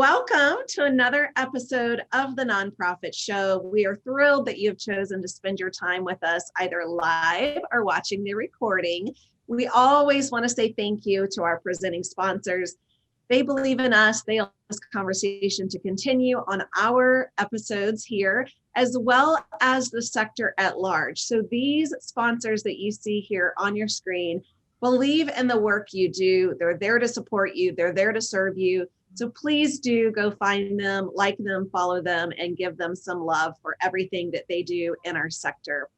Welcome to another episode of the Nonprofit Show. We are thrilled that you have chosen to spend your time with us either live or watching the recording. We always want to say thank you to our presenting sponsors. They believe in us. They allow this conversation to continue on our episodes here, as well as the sector at large. So these sponsors that you see here on your screen believe in the work you do. They're there to support you. They're there to serve you. So please do go find them, like them, follow them, and give them some love for everything that they do in our sector.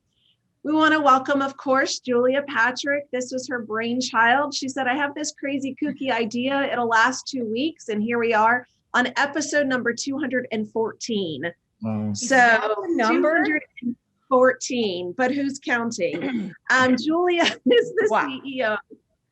We want to welcome, of course, Julia Patrick. This was her brainchild. She said, I have this crazy kooky idea. It'll last 2 weeks. And here we are on episode number 214. Wow. So 214, but who's counting? Julia is the CEO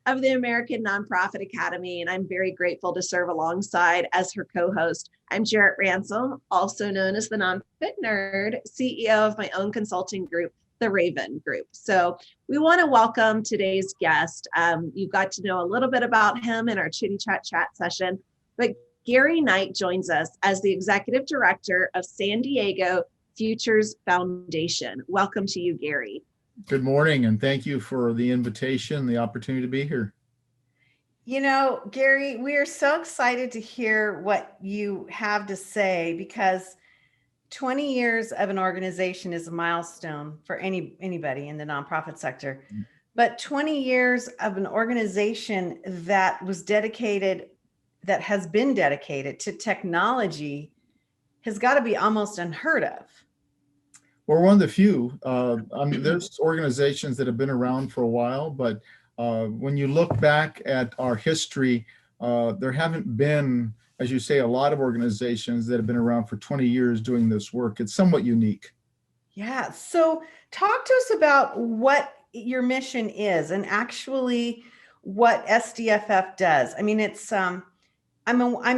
of the American Nonprofit Academy, and I'm very grateful to serve alongside as her co-host. I'm Jarrett Ransom, also known as the Nonfit Nerd, CEO of my own consulting group, the Raven Group. So we want to welcome today's guest. You got to know a little bit about him in our Chitty Chat session, but Gary Knight joins us as the Executive Director of San Diego Futures Foundation. Welcome to you, Gary. Good morning, and thank you for the invitation, the opportunity to be here. You know, Gary, we are so excited to hear what you have to say because 20 years of an organization is a milestone for anybody in the nonprofit sector. But 20 years of an organization that was dedicated, that has been dedicated to technology has got to be almost unheard of. We're one of the few. There's organizations that have been around for a while, but when you look back at our history, there haven't been, as you say, a lot of organizations that have been around for 20 years doing this work. It's somewhat unique. Yeah. So talk to us about what your mission is and actually what SDFF does. I mean, it's I'm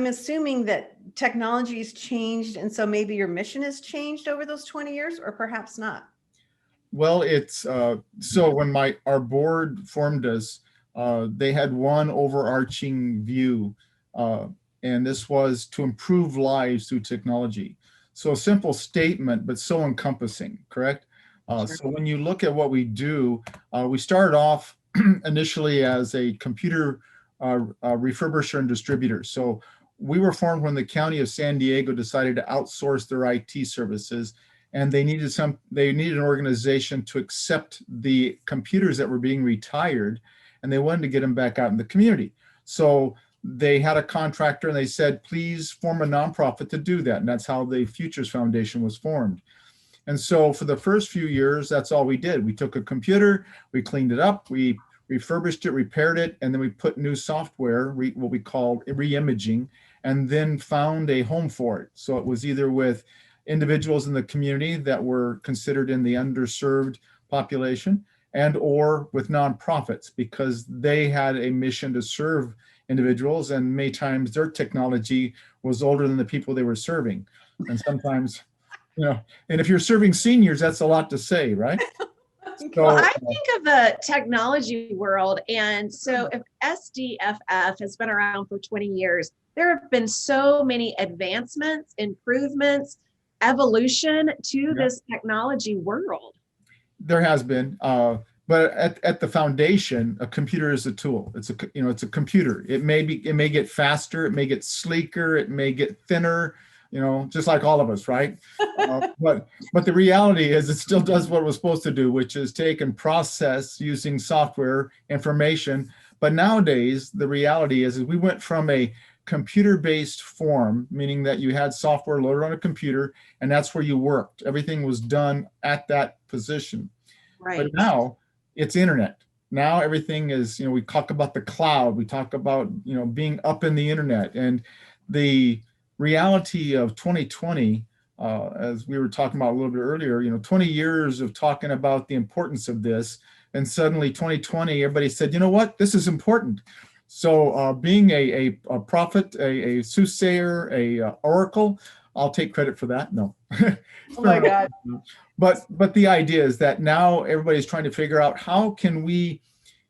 assuming that technology has changed, and so maybe your mission has changed over those 20 years, or perhaps not. Well, it's so when our board formed us, they had one overarching view, and this was to improve lives through technology. So a simple statement, but so encompassing, correct? Sure. So when you look at what we do, we started off initially as a computer refurbisher and distributor. So we were formed when the county of San Diego decided to outsource their IT services, and they needed an organization to accept the computers that were being retired, and they wanted to get them back out in the community. So they had a contractor, and they said, please form a nonprofit to do that. And that's how the Futures Foundation was formed. And so for the first few years, that's all we did. We took a computer, we cleaned it up, we refurbished it, repaired it, and then we put new software, what we called re-imaging, and then found a home for it. So it was either with individuals in the community that were considered in the underserved population, and or with nonprofits, because they had a mission to serve individuals, and many times their technology was older than the people they were serving. And sometimes, and if you're serving seniors, that's a lot to say, right? So, well, I think of the technology world, and so if SDFF has been around for 20 years, there have been so many advancements, improvements, evolution to this technology world. There has been, but at the foundation, a computer is a tool. It's a computer. It may get faster, it may get sleeker, it may get thinner. Just like all of us, right? But the reality is it still does what it was supposed to do, which is take and process using software information. But nowadays, the reality is we went from a computer-based form, meaning that you had software loaded on a computer, and that's where you worked. Everything was done at that position. Right. But now it's internet. Now everything is, we talk about the cloud. We talk about, being up in the internet. And the reality of 2020, as we were talking about a little bit earlier, 20 years of talking about the importance of this, and suddenly 2020, everybody said, you know what, this is important. So being a prophet, a soothsayer, a oracle, I'll take credit for that. No. Oh my God. But the idea is that now everybody's trying to figure out how can we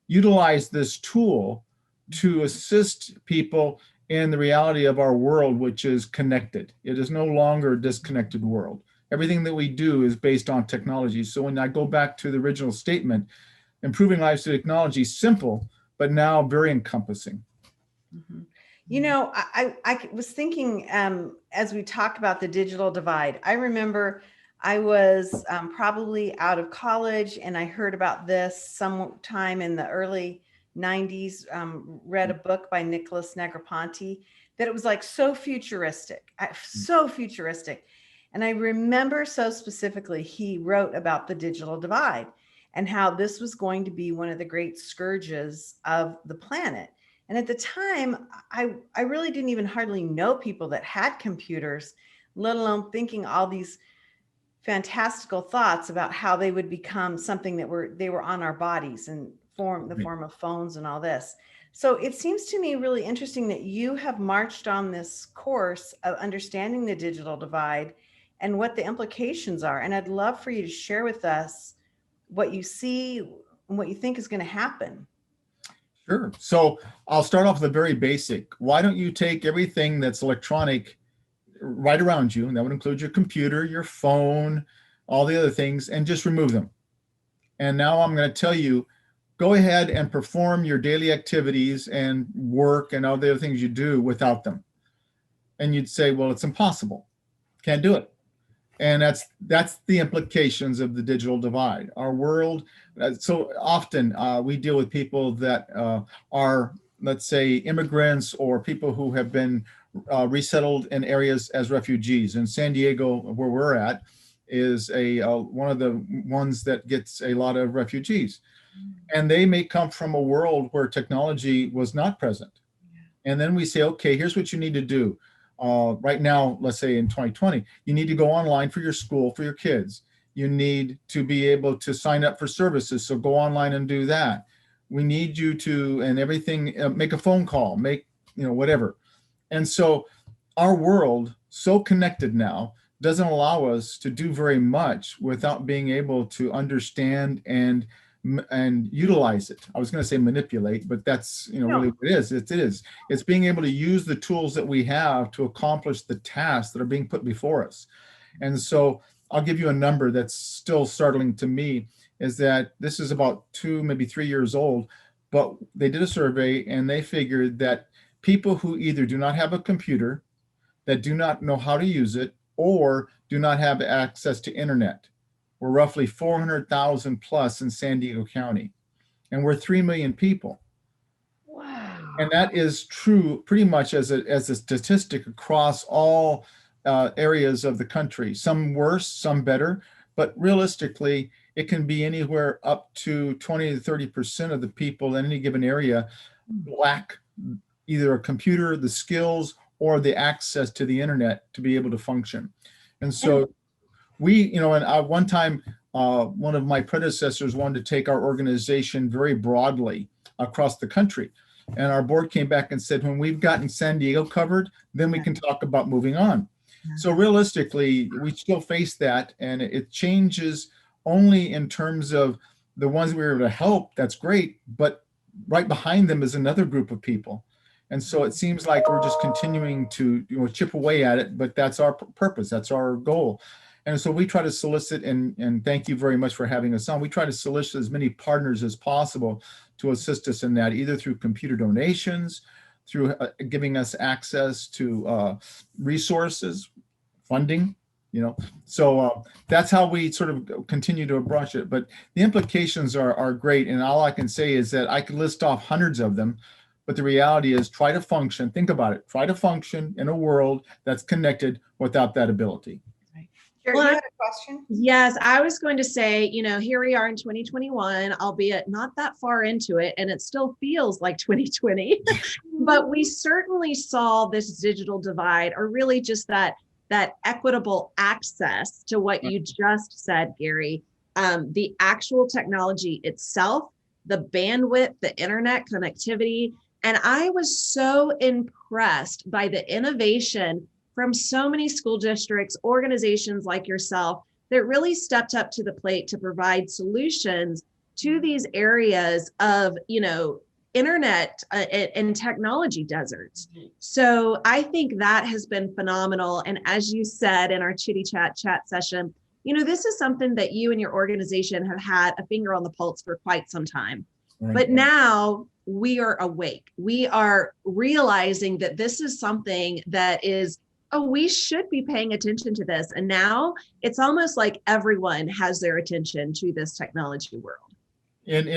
utilize this tool to assist people in the reality of our world, which is connected. It is no longer a disconnected world. Everything that we do is based on technology. So when I go back to the original statement, improving lives through technology, simple, but now very encompassing. Mhm. You know, I was thinking as we talk about the digital divide, I remember I was probably out of college and I heard about this sometime in the early 90s, read a book by Nicholas Negroponte that it was like so futuristic, so futuristic. And I remember so specifically, he wrote about the digital divide and how this was going to be one of the great scourges of the planet. And at the time, I really didn't even hardly know people that had computers, let alone thinking all these fantastical thoughts about how they would become something that they were on our bodies and the form of phones and all this. So it seems to me really interesting that you have marched on this course of understanding the digital divide and what the implications are. And I'd love for you to share with us what you see and what you think is going to happen. Sure. So I'll start off with a very basic. Why don't you take everything that's electronic right around you, and that would include your computer, your phone, all the other things, and just remove them. And now I'm going to tell you, go ahead and perform your daily activities and work and all the other things you do without them. And you'd say, well, it's impossible. Can't do it. And that's the implications of the digital divide. Our world, so often we deal with people that are, let's say, immigrants or people who have been resettled in areas as refugees. And San Diego, where we're at, is one of the ones that gets a lot of refugees. And they may come from a world where technology was not present. And then we say, okay, here's what you need to do. Right now, let's say in 2020, you need to go online for your school, for your kids. You need to be able to sign up for services. So go online and do that. We need you to, and everything, make a phone call, make, whatever. And so our world, so connected now, doesn't allow us to do very much without being able to understand and utilize it. I was going to say manipulate, but that's really what it is. It is. It's being able to use the tools that we have to accomplish the tasks that are being put before us. And so I'll give you a number that's still startling to me, is that this is about 2, maybe 3 years old, but they did a survey and they figured that people who either do not have a computer, that do not know how to use it, or do not have access to internet, we're roughly 400,000 plus in San Diego County, and we're 3 million people. Wow. And that is true pretty much as a statistic across all areas of the country, some worse, some better, but realistically, it can be anywhere up to 20 to 30% of the people in any given area lack either a computer, the skills, or the access to the internet to be able to function. And so we, and one time, one of my predecessors wanted to take our organization very broadly across the country. And our board came back and said, when we've gotten San Diego covered, then we can talk about moving on. So realistically, we still face that, and it changes only in terms of the ones we were able to help. That's great. But right behind them is another group of people. And so it seems like we're just continuing to chip away at it, but that's our purpose. That's our goal. And so we try to solicit, and thank you very much for having us on. We try to solicit as many partners as possible to assist us in that, either through computer donations, through giving us access to resources, funding, So that's how we sort of continue to approach it. But the implications are great. And all I can say is that I could list off hundreds of them. But the reality is, try to function. Think about it. Try to function in a world that's connected without that ability. Sure, you had a question? Yes, I was going to say, here we are in 2021, albeit not that far into it, and it still feels like 2020, but we certainly saw this digital divide, or really just that equitable access to what you just said, Gary, the actual technology itself, the bandwidth, the internet connectivity. And I was so impressed by the innovation from so many school districts, organizations like yourself, that really stepped up to the plate to provide solutions to these areas of, internet and technology deserts. So I think that has been phenomenal. And as you said in our chitty chat session, this is something that you and your organization have had a finger on the pulse for quite some time. Right. But now we are awake. We are realizing that this is something that is, we should be paying attention to this. And now it's almost like everyone has their attention to this technology world. And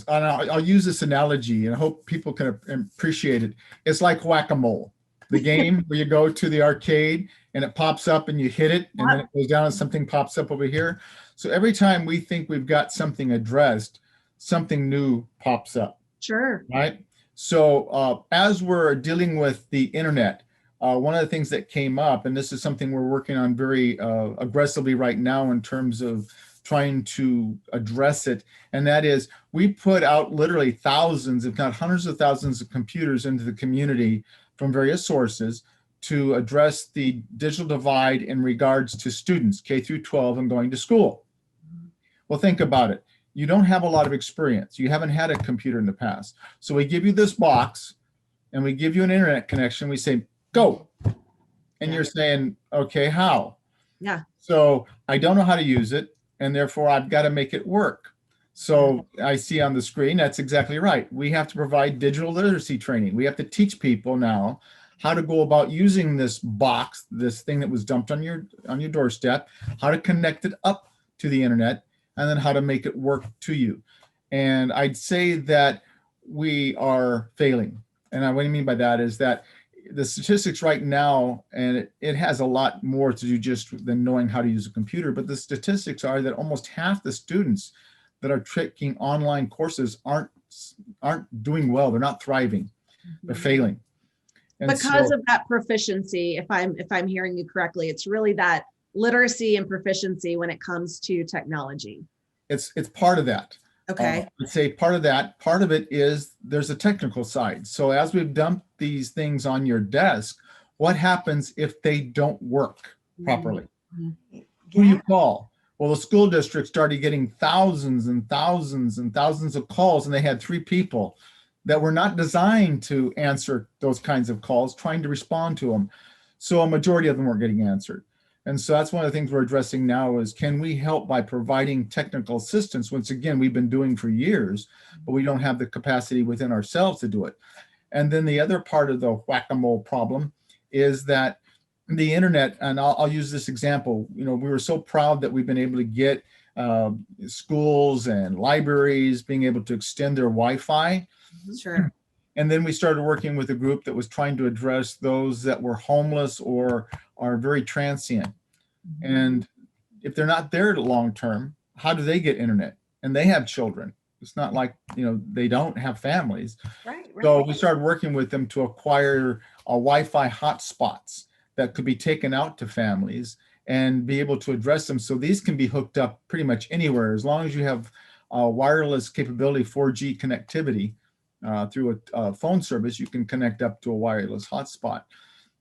I'll use this analogy and I hope people can appreciate it. It's like whack-a-mole, the game where you go to the arcade and it pops up and you hit it and then it goes down and something pops up over here. So every time we think we've got something addressed, something new pops up. Sure. Right. So as we're dealing with the internet, one of the things that came up, and this is something we're working on very aggressively right now in terms of trying to address it, and that is we put out literally thousands, if not hundreds of thousands of computers into the community from various sources to address the digital divide in regards to students K through 12 and going to school. Well, think about it. You don't have a lot of experience. You haven't had a computer in the past. So we give you this box and we give you an internet connection. We say, go. And you're saying, okay, how? Yeah. So I don't know how to use it, and therefore I've got to make it work. So I see on the screen, that's exactly right. We have to provide digital literacy training. We have to teach people now how to go about using this box, this thing that was dumped on your doorstep, how to connect it up to the internet, and then how to make it work to you. And I'd say that we are failing. And what I mean by that is that the statistics right now, and it has a lot more to do just than knowing how to use a computer, but the statistics are that almost half the students that are taking online courses aren't doing well. They're not thriving. They're failing. And because of that proficiency, if I'm hearing you correctly, it's really that literacy and proficiency when it comes to technology. It's part of that. Okay. I'd say part of that. Part of it is there's a technical side. So as we've dumped these things on your desk, what happens if they don't work properly? Mm-hmm. Who do you call? Well, the school district started getting thousands and thousands and thousands of calls, and they had 3 people that were not designed to answer those kinds of calls, trying to respond to them. So a majority of them weren't getting answered. And so that's one of the things we're addressing now is, can we help by providing technical assistance? Once again, we've been doing for years, but we don't have the capacity within ourselves to do it. And then the other part of the whack-a-mole problem is that the internet, and I'll use this example, we were so proud that we've been able to get schools and libraries being able to extend their Wi-Fi. Sure. And then we started working with a group that was trying to address those that were homeless or are very transient. Mm-hmm. And if they're not there long term, how do they get internet? And they have children. It's not like, they don't have families. Right. So we started working with them to acquire Wi-Fi hotspots that could be taken out to families and be able to address them. So these can be hooked up pretty much anywhere. As long as you have wireless capability, 4G connectivity through a phone service, you can connect up to a wireless hotspot.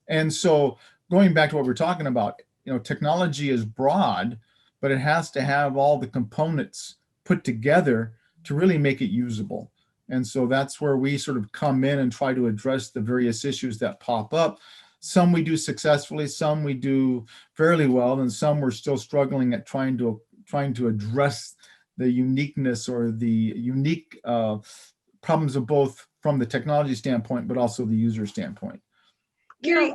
And so going back to what we're talking about, technology is broad, but it has to have all the components put together to really make it usable. And so that's where we sort of come in and try to address the various issues that pop up. Some we do successfully, some we do fairly well, and some we're still struggling at trying to address the uniqueness or the unique problems of both from the technology standpoint, but also the user standpoint. Gary,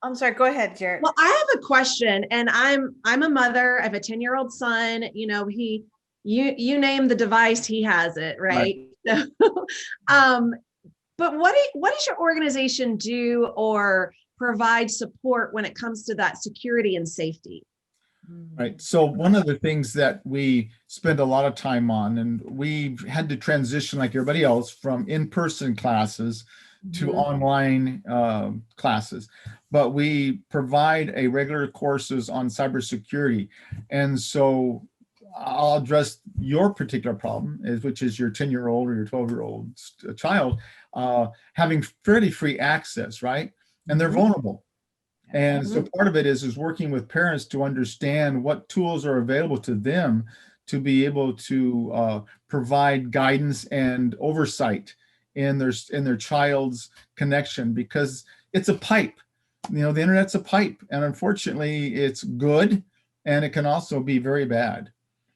I'm sorry, go ahead, Jared. Well, I have a question, and I'm a mother. I have a 10-year-old son. You name the device, he has it, right? So, but what does your organization do or provide support when it comes to that security and safety? Right. So one of the things that we spend a lot of time on, and we've had to transition like everybody else from in-person classes to online classes, but we provide a regular courses on cybersecurity. And so I'll address your particular problem, which is your 10-year-old or your 12-year-old child having fairly free access, right? And they're vulnerable. And so part of it is working with parents to understand what tools are available to them to be able to provide guidance and oversight in their child's connection, because it's a pipe. The internet's a pipe, and unfortunately it's good, and it can also be very bad.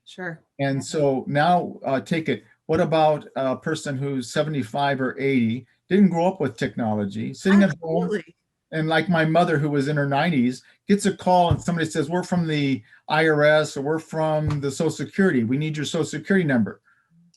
Sure. And so now take it. What about a person who's 75 or 80, didn't grow up with technology, sitting at home, and like my mother who was in her 90s, gets a call and somebody says, we're from the IRS or we're from the Social Security. We need your Social Security number.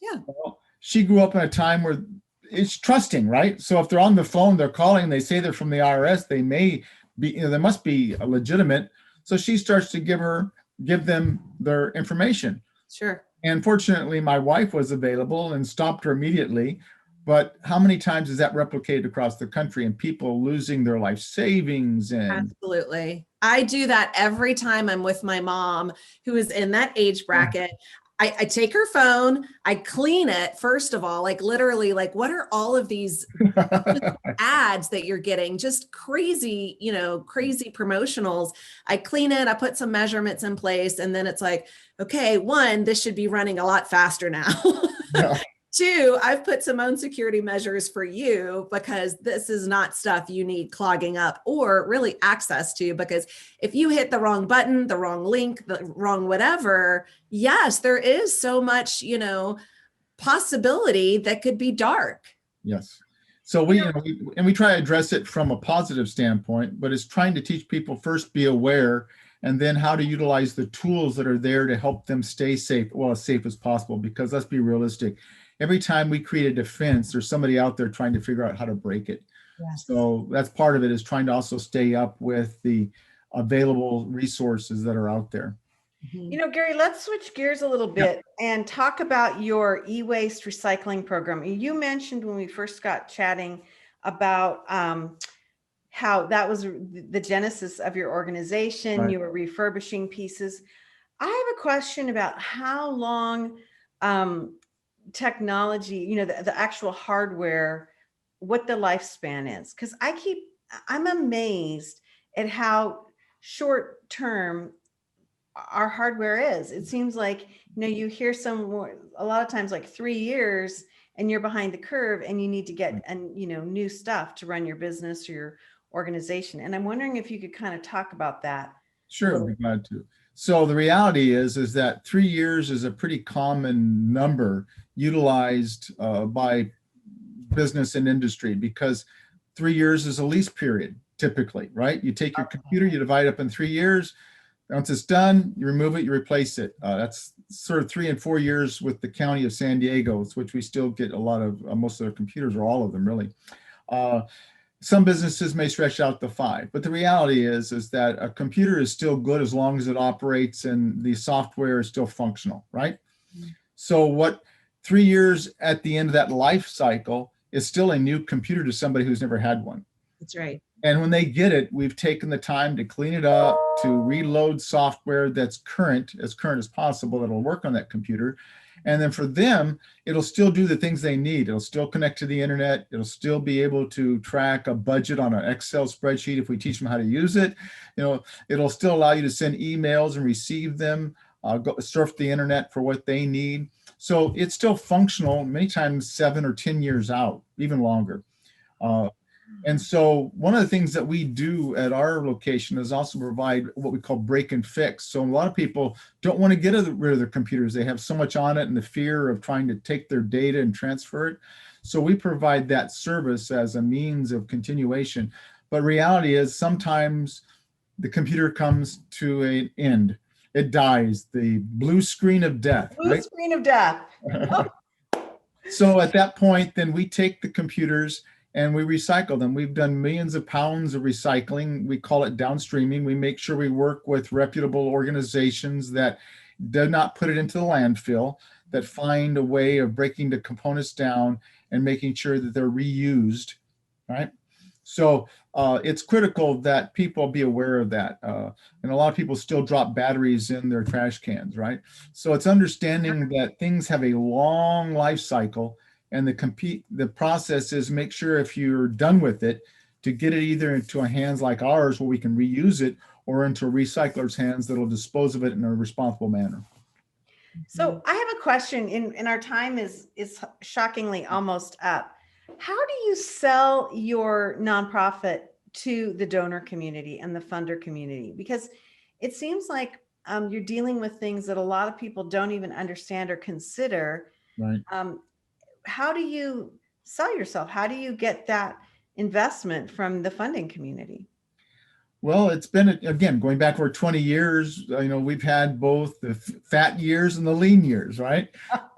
Yeah. Well, she grew up in a time where it's trusting, right? So if they're on the phone, they're calling, they say they're from the IRS, they may be, they must be legitimate. So she starts to give them their information. Sure. And fortunately, my wife was available and stopped her immediately. But how many times is that replicated across the country, and people losing their life savings? And absolutely. I do that every time I'm with my mom, who is in that age bracket. I take her phone, I clean it, first of all, like literally, like, what are all of these ads that you're getting? Just crazy, crazy promotionals. I clean it, I put some measurements in place, and then it's like, okay, one, this should be running a lot faster now. Yeah. Two, I've put some own security measures for you, because this is not stuff you need clogging up or really access to, because if you hit the wrong button, the wrong link, the wrong whatever, yes, there is so much, possibility that could be dark. Yes. So we try to address it from a positive standpoint, but it's trying to teach people first be aware, and then how to utilize the tools that are there to help them stay safe, well, as safe as possible, because let's be realistic. Every time we create a defense, there's somebody out there trying to figure out how to break it. Yes. So that's part of it, is trying to also stay up with the available resources that are out there. Gary, let's switch gears a little bit and talk about your e-waste recycling program. You mentioned when we first got chatting about how that was the genesis of your organization. Right. You were refurbishing pieces. I have a question about how long technology, the actual hardware, what the lifespan is. Because I'm amazed at how short term our hardware is. It seems like, you hear a lot of times like 3 years and you're behind the curve and you need to get, new stuff to run your business or your organization. And I'm wondering if you could kind of talk about that. Sure, I'd be glad to. So the reality is that 3 years is a pretty common number utilized by business and industry, because 3 years is a lease period typically, right? You take your computer, you divide it up in 3 years. Once it's done, you remove it, you replace it. That's sort of 3 and 4 years with the County of San Diego, which we still get a lot of, most of their computers, or all of them really. Some businesses may stretch out to 5, but the reality is that a computer is still good as long as it operates and the software is still functional, right? Mm-hmm. So what 3 years at the end of that life cycle is still a new computer to somebody who's never had one. That's right. And when they get it, we've taken the time to clean it up, to reload software that's current as possible, that'll work on that computer. And then for them, it'll still do the things they need. It'll still connect to the internet. It'll still be able to track a budget on an Excel spreadsheet if we teach them how to use it. It'll still allow you to send emails and receive them, go surf the internet for what they need. So it's still functional, many times 7 or 10 years out, even longer. And so one of the things that we do at our location is also provide what we call break and fix. So a lot of people don't want to get rid of their computers. They have so much on it and the fear of trying to take their data and transfer it. So we provide that service as a means of continuation. But reality is sometimes the computer comes to an end. It dies, the blue screen of death. Blue screen of death. So at that point, then we take the computers and we recycle them. We've done millions of pounds of recycling. We call it downstreaming. We make sure we work with reputable organizations that do not put it into the landfill, that find a way of breaking the components down and making sure that they're reused, right? So it's critical that people be aware of that. And a lot of people still drop batteries in their trash cans, right? So it's understanding that things have a long life cycle, and the process is make sure if you're done with it, to get it either into hands like ours where we can reuse it, or into a recycler's hands that'll dispose of it in a responsible manner. So I have a question, and our time is shockingly almost up. How do you sell your nonprofit to the donor community and the funder community? Because it seems like you're dealing with things that a lot of people don't even understand or consider. Right. How do you sell yourself? How do you get that investment from the funding community? Well, it's been, again, going back over 20 years, we've had both the fat years and the lean years, right?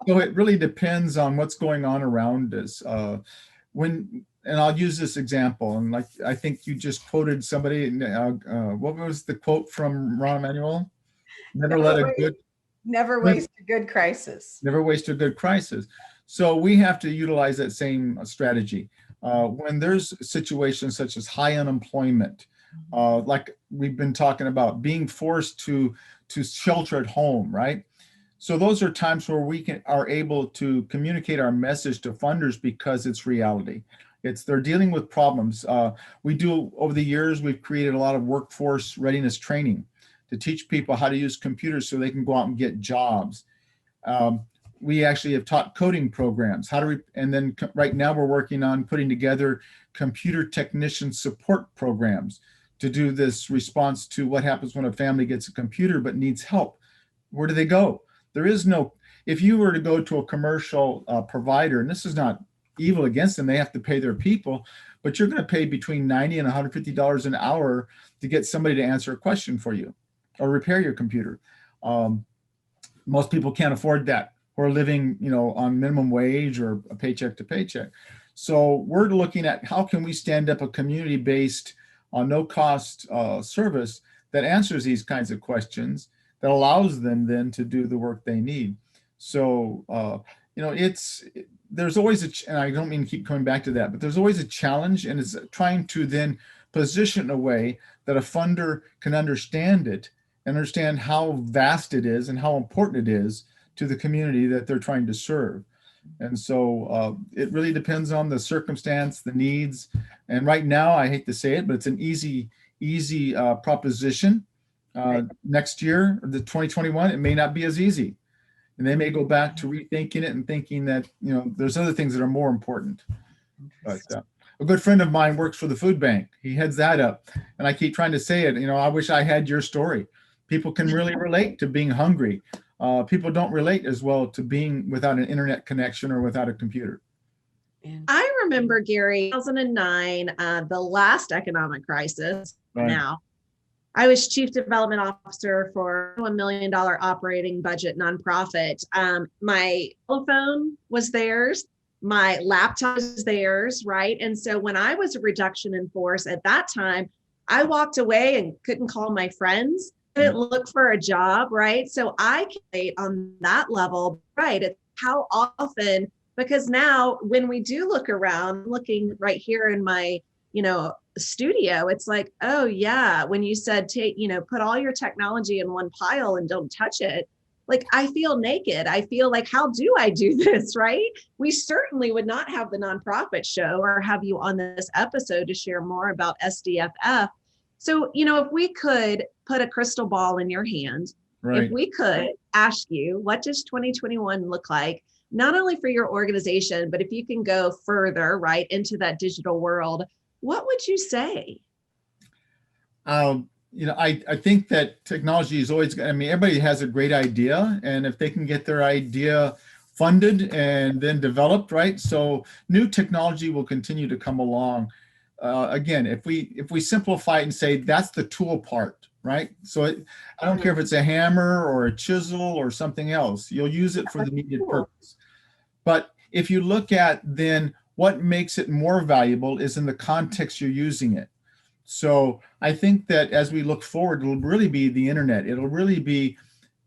So it really depends on what's going on around us. And I'll use this example, and like I think you just quoted somebody. What was the quote from Rahm Emanuel? Never let a good Never waste a good crisis. Never waste a good crisis. So we have to utilize that same strategy. When there's situations such as high unemployment, like we've been talking about, being forced to shelter at home, right? So those are times where we are able to communicate our message to funders because it's reality. They're dealing with problems. We do, over the years, we've created a lot of workforce readiness training to teach people how to use computers so they can go out and get jobs. We actually have taught coding programs, and then right now we're working on putting together computer technician support programs to do this response to what happens when a family gets a computer but needs help. Where do they go? There is no, if you were to go to a commercial provider, and this is not evil against them, they have to pay their people, but you're going to pay between $90 and $150 an hour to get somebody to answer a question for you or repair your computer. Most people can't afford that, who are living, on minimum wage or a paycheck to paycheck. So we're looking at how can we stand up a community-based, no-cost service that answers these kinds of questions, that allows them then to do the work they need. So, there's always and I don't mean to keep coming back to that, but there's always a challenge, and it's trying to then position in a way that a funder can understand it and understand how vast it is and how important it is to the community that they're trying to serve. And so it really depends on the circumstance, the needs. And right now, I hate to say it, but it's an easy proposition. Next year, the 2021, it may not be as easy. And they may go back to rethinking it and thinking that, there's other things that are more important. But a good friend of mine works for the food bank. He heads that up. And I keep trying to say it, I wish I had your story. People can really relate to being hungry. People don't relate as well to being without an internet connection or without a computer. I remember, Gary, 2009, the last economic crisis. Right. Now, I was chief development officer for a $1 million operating budget nonprofit. My telephone was theirs. My laptop was theirs, right? And so when I was a reduction in force at that time, I walked away and couldn't call my friends, couldn't look for a job, right? So I can relate on that level, right? It's how often, because now when we do look around, looking right here in my, studio, it's like, oh yeah, when you said put all your technology in one pile and don't touch it, like I feel naked. I feel like, how do I do this, right? We certainly would not have the nonprofit show or have you on this episode to share more about SDFF. So, if we could put a crystal ball in your hand, right. If we could ask you, what does 2021 look like, not only for your organization, but if you can go further, right, into that digital world, what would you say? I think that technology is always, everybody has a great idea, and if they can get their idea funded and then developed, right? So new technology will continue to come along. Again, if we simplify it and say that's the tool part, right? So I don't care if it's a hammer or a chisel or something else, you'll use it for the needed purpose. But if you look at then what makes it more valuable is in the context you're using it. So I think that as we look forward, it'll really be the internet. It'll really be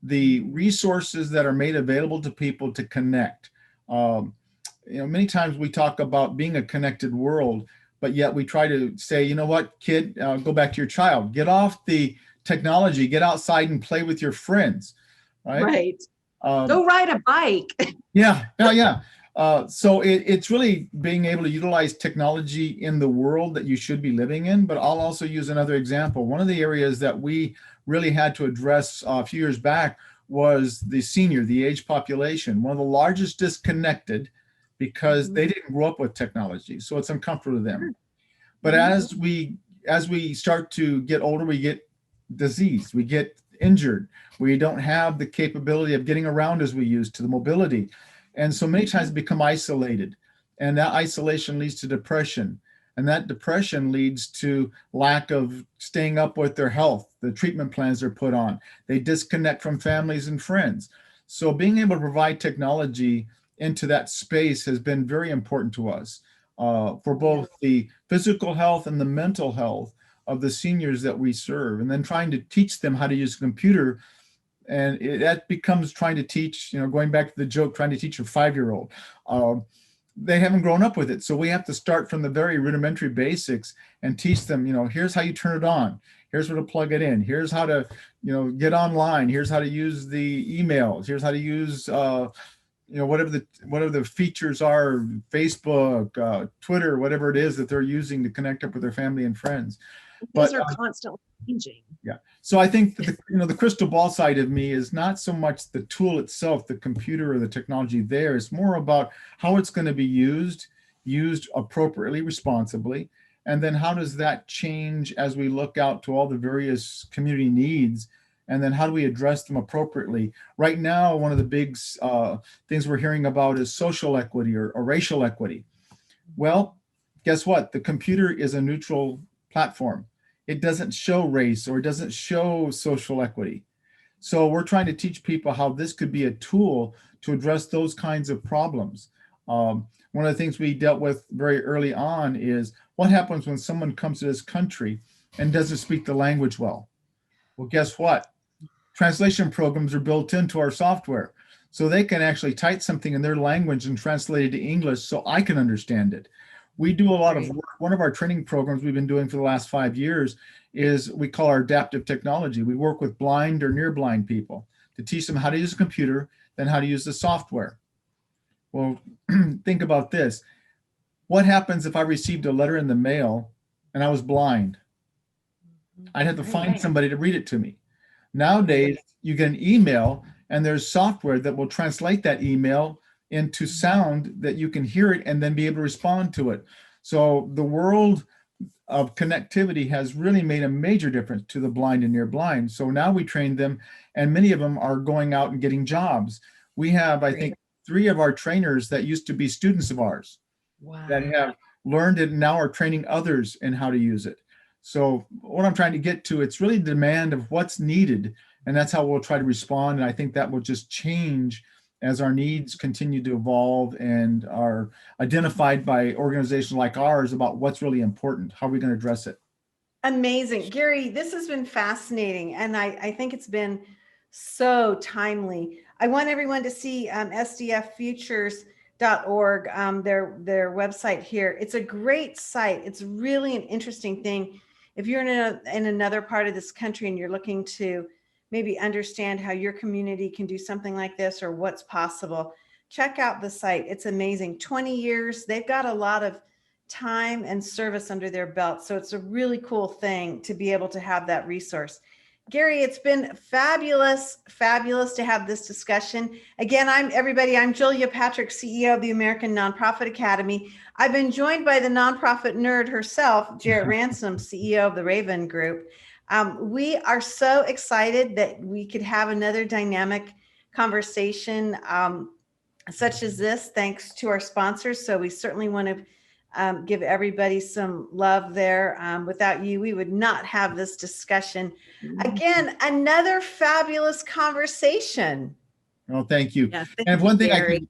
the resources that are made available to people to connect. Many times we talk about being a connected world, but yet we try to say, you know what, kid, go back to your child. Get off the technology. Get outside and play with your friends. Right. Go ride a bike. Yeah. So it's really being able to utilize technology in the world that you should be living in. But I'll also use another example. One of the areas that we really had to address a few years back was the age population. One of the largest disconnected because they didn't grow up with technology, so it's uncomfortable to them. But Mhm. as we start to get older, we get diseased, we get injured, we don't have the capability of getting around as we used to, the mobility. And so many times become isolated. And that isolation leads to depression. And that depression leads to lack of staying up with their health, the treatment plans they're put on. They disconnect from families and friends. So being able to provide technology into that space has been very important to us, for both the physical health and the mental health of the seniors that we serve, and then trying to teach them how to use a computer. And that becomes trying to teach, going back to the joke, trying to teach a 5-year-old. They haven't grown up with it. So we have to start from the very rudimentary basics and teach them, here's how you turn it on. Here's where to plug it in. Here's how to, get online. Here's how to use the emails. Here's how to use, whatever the features are, Facebook, Twitter, whatever it is that they're using to connect up with their family and friends. Those But are constantly changing. yeah, so I think that the crystal ball side of me is not so much the tool itself, the computer or the technology there. It's more about how it's going to be used appropriately, responsibly, and then how does that change as we look out to all the various community needs, and then how do we address them appropriately? Right now, one of the big things we're hearing about is social equity or racial equity. Well, guess what? The computer is a neutral platform. It doesn't show race or it doesn't show social equity. So we're trying to teach people how this could be a tool to address those kinds of problems. One of the things we dealt with very early on is what happens when someone comes to this country and doesn't speak the language well? Well, guess what? Translation programs are built into our software. So they can actually type something in their language and translate it to English so I can understand it. We do a lot of work. One of our training programs we've been doing for the last 5 years is we call our adaptive technology. We work with blind or near blind people to teach them how to use a computer, then how to use the software. Well, think about this. What happens if I received a letter in the mail and I was blind? I'd have to find somebody to read it to me. Nowadays, you get an email and there's software that will translate that email into sound that you can hear it and then be able to respond to it. So the world of connectivity has really made a major difference to the blind and near blind. So now we train them, and many of them are going out and getting jobs. We have, I think, 3 of our trainers that used to be students of ours that have learned it and now are training others in how to use it. So what I'm trying to get to, it's really demand of what's needed, and that's how we'll try to respond. And I think that will just change as our needs continue to evolve and are identified by organizations like ours about what's really important. How are we going to address it? Amazing. Gary, this has been fascinating. And I think it's been so timely. I want everyone to see sdffutures.org, their website here. It's a great site. It's really an interesting thing. If you're in another part of this country and you're looking to maybe understand how your community can do something like this or what's possible, check out the site. It's amazing. 20 years. They've got a lot of time and service under their belt. So it's a really cool thing to be able to have that resource. Gary, it's been fabulous to have this discussion. Again, I'm Julia Patrick, CEO of the American Nonprofit Academy. I've been joined by the nonprofit nerd herself, Jarrett Ransom, CEO of the Raven Group. We are so excited that we could have another dynamic conversation such as this, thanks to our sponsors. So we certainly want to give everybody some love there. Without you, we would not have this discussion. Again, another fabulous conversation. Oh, thank you. Yes, And one thing Gary.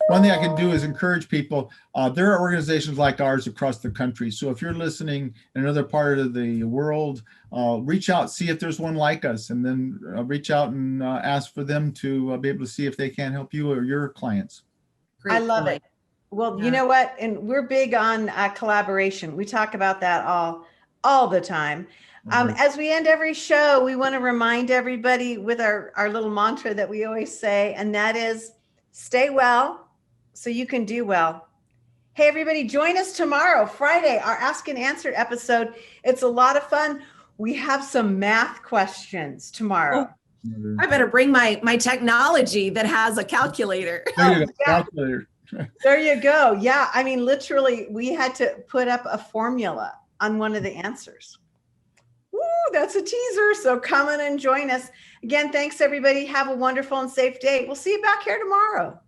I can do is encourage people. There are organizations like ours across the country. So if you're listening in another part of the world, reach out, see if there's one like us, and then reach out and ask for them to be able to see if they can help you or your clients. I love it. Well, you know what? And we're big on collaboration. We talk about that all the time. As we end every show, we want to remind everybody with our little mantra that we always say, and that is stay well so you can do well. Hey, everybody, join us tomorrow, Friday, our Ask and Answer episode. It's a lot of fun. We have some math questions tomorrow. I better bring my technology that has a calculator. Calculator. There you go. Yeah. I mean, literally, we had to put up a formula on one of the answers. Woo, that's a teaser. So come in and join us. Again, thanks everybody. Have a wonderful and safe day. We'll see you back here tomorrow.